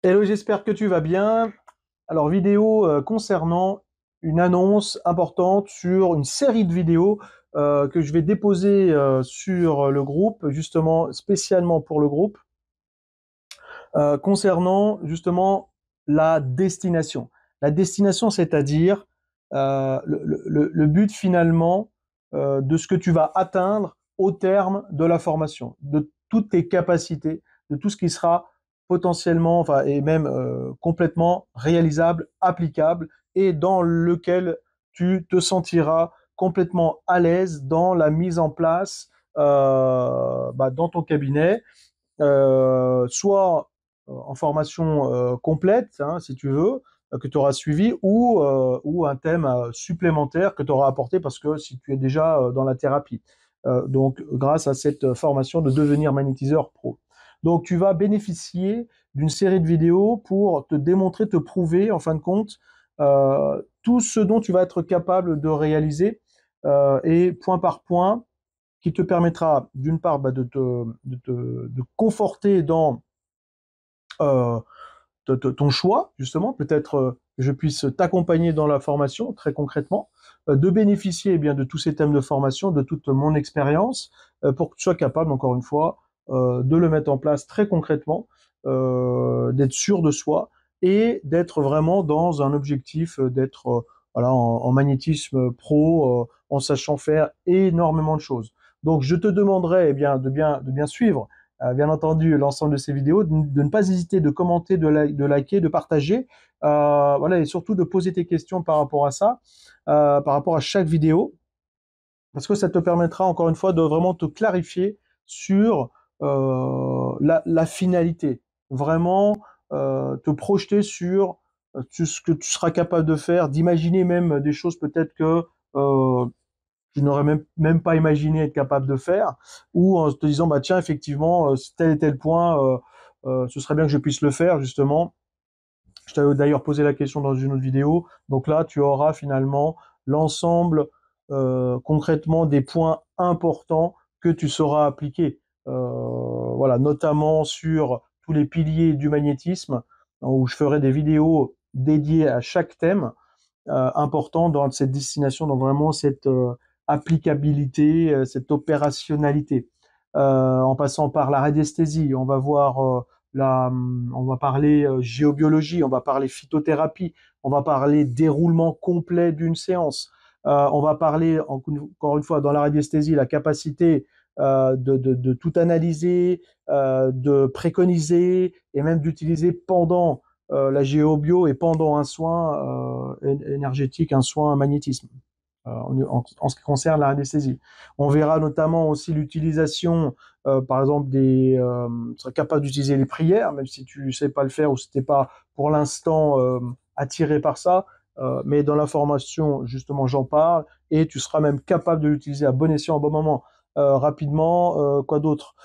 Hello, j'espère que tu vas bien. Alors, vidéo concernant une annonce importante sur une série de vidéos que je vais déposer sur le groupe, justement spécialement pour le groupe, concernant justement la destination. La destination, c'est-à-dire le but finalement de ce que tu vas atteindre au terme de la formation, de toutes tes capacités, de tout ce qui sera potentiellement, enfin, et même complètement réalisable, applicable, et dans lequel tu te sentiras complètement à l'aise dans la mise en place dans ton cabinet, soit en formation complète, hein, si tu veux, que tu auras suivi, ou un thème supplémentaire que tu auras apporté parce que si tu es déjà dans la thérapie. Donc, grâce à cette formation de devenir magnétiseur pro. Donc, tu vas bénéficier d'une série de vidéos pour te démontrer, te prouver, en fin de compte, tout ce dont tu vas être capable de réaliser et point par point, qui te permettra d'une part de conforter dans euh, ton choix, justement, peut-être que je puisse t'accompagner dans la formation très concrètement, de bénéficier eh bien, de tous ces thèmes de formation, de toute mon expérience, pour que tu sois capable, encore une fois, de le mettre en place très concrètement, d'être sûr de soi et d'être vraiment dans un objectif d'être voilà, en magnétisme pro, en sachant faire énormément de choses. Donc, je te demanderai eh bien, de bien suivre bien entendu l'ensemble de ces vidéos, de ne pas hésiter de commenter, de liker, de partager, voilà, et surtout de poser tes questions par rapport à ça, par rapport à chaque vidéo, parce que ça te permettra encore une fois de vraiment te clarifier sur la finalité, vraiment te projeter sur ce que tu seras capable de faire, d'imaginer même des choses peut-être que je n'aurais même pas imaginé être capable de faire, ou en te disant, bah tiens, effectivement, tel et tel point, ce serait bien que je puisse le faire, justement. Je t'avais d'ailleurs posé la question dans une autre vidéo. Donc là, tu auras finalement l'ensemble concrètement des points importants que tu sauras appliquer. Voilà, notamment sur tous les piliers du magnétisme, où je ferai des vidéos dédiées à chaque thème important dans cette destination, dans vraiment cette applicabilité, cette opérationnalité. En passant par la radiesthésie, on va voir on va parler géobiologie, on va parler phytothérapie, on va parler déroulement complet d'une séance. On va parler encore une fois dans la radiesthésie la capacité de tout analyser, de préconiser et même d'utiliser pendant la géobio et pendant un soin énergétique, un soin magnétisme, en ce qui concerne la anesthésie. On verra notamment aussi l'utilisation, par exemple, tu seras capable d'utiliser les prières, même si tu ne sais pas le faire ou si tu n'es pas pour l'instant attiré par ça. Mais dans la formation, justement, j'en parle et tu seras même capable de l'utiliser à bon escient, à bon moment, rapidement. Quoi d'autre?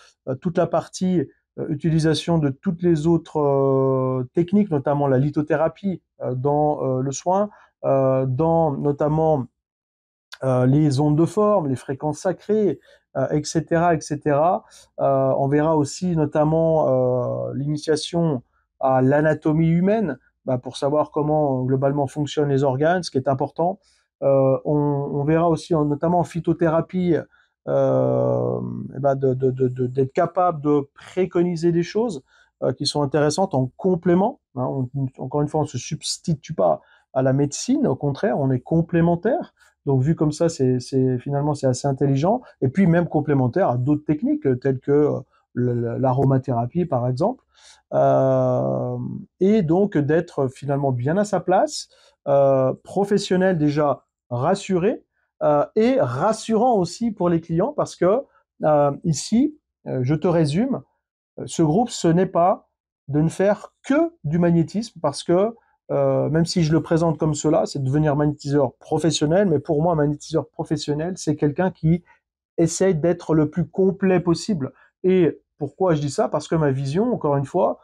Toute la partie utilisation de toutes les autres techniques, notamment la lithothérapie dans le soin, dans notamment les ondes de forme, les fréquences sacrées, etc., etc. On verra aussi notamment l'initiation à l'anatomie humaine, bah, pour savoir comment globalement fonctionnent les organes, ce qui est important. On verra aussi notamment en phytothérapie d'être capable de préconiser des choses qui sont intéressantes en complément. Hein. Encore une fois, on ne se substitue pas à la médecine, au contraire, on est complémentaire. Donc vu comme ça, finalement c'est assez intelligent. Et puis même complémentaire à d'autres techniques telles que l'aromathérapie par exemple. Euh, et donc d'être finalement bien à sa place, professionnel déjà rassuré et rassurant aussi pour les clients parce que ici, je te résume, ce groupe, ce n'est pas de ne faire que du magnétisme parce que même si je le présente comme cela, c'est de devenir magnétiseur professionnel, mais pour moi, un magnétiseur professionnel, c'est quelqu'un qui essaye d'être le plus complet possible. Et pourquoi je dis ça? Parce que ma vision, encore une fois,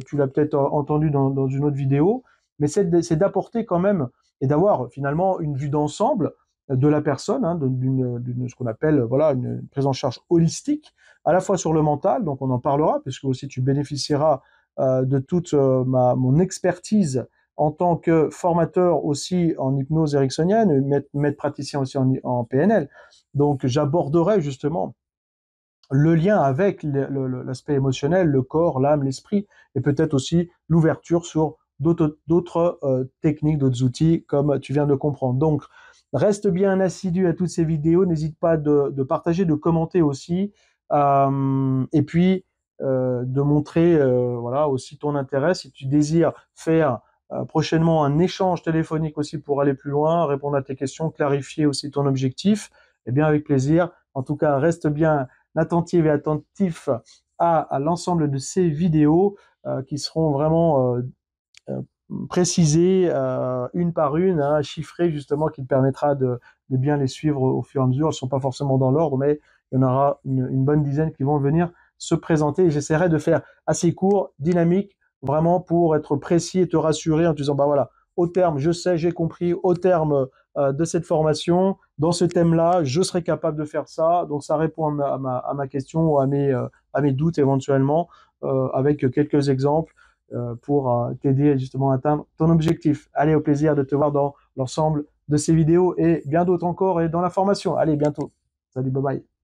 tu l'as peut-être entendu dans une autre vidéo, mais c'est d'apporter quand même et d'avoir finalement une vue d'ensemble de la personne, hein, ce qu'on appelle voilà une prise en charge holistique, à la fois sur le mental, donc on en parlera, puisque aussi tu bénéficieras de toute mon expertise en tant que formateur aussi en hypnose ericksonienne, maître praticien aussi en PNL. Donc j'aborderai justement le lien avec l'aspect émotionnel, le corps, l'âme, l'esprit, et peut-être aussi l'ouverture sur d'autres techniques, d'autres outils, comme tu viens de comprendre. Donc, reste bien assidu à toutes ces vidéos, n'hésite pas de partager, de commenter aussi, et puis de montrer voilà, aussi ton intérêt. Si tu désires faire prochainement un échange téléphonique aussi pour aller plus loin, répondre à tes questions, clarifier aussi ton objectif, eh bien avec plaisir. En tout cas, reste bien attentive et attentif à l'ensemble de ces vidéos qui seront vraiment euh, précisées une par une, hein, chiffrées justement, qui te permettra de bien les suivre au fur et à mesure. Elles ne sont pas forcément dans l'ordre, mais il y en aura une bonne dizaine qui vont venir se présenter et j'essaierai de faire assez court, dynamique, vraiment pour être précis et te rassurer en te disant, bah voilà, au terme, je sais, j'ai compris, au terme de cette formation, dans ce thème-là, je serai capable de faire ça. Donc ça répond à ma question ou à mes doutes éventuellement, avec quelques exemples pour t'aider justement à atteindre ton objectif. Allez, au plaisir de te voir dans l'ensemble de ces vidéos et bien d'autres encore et dans la formation. Allez, bientôt. Salut, bye bye.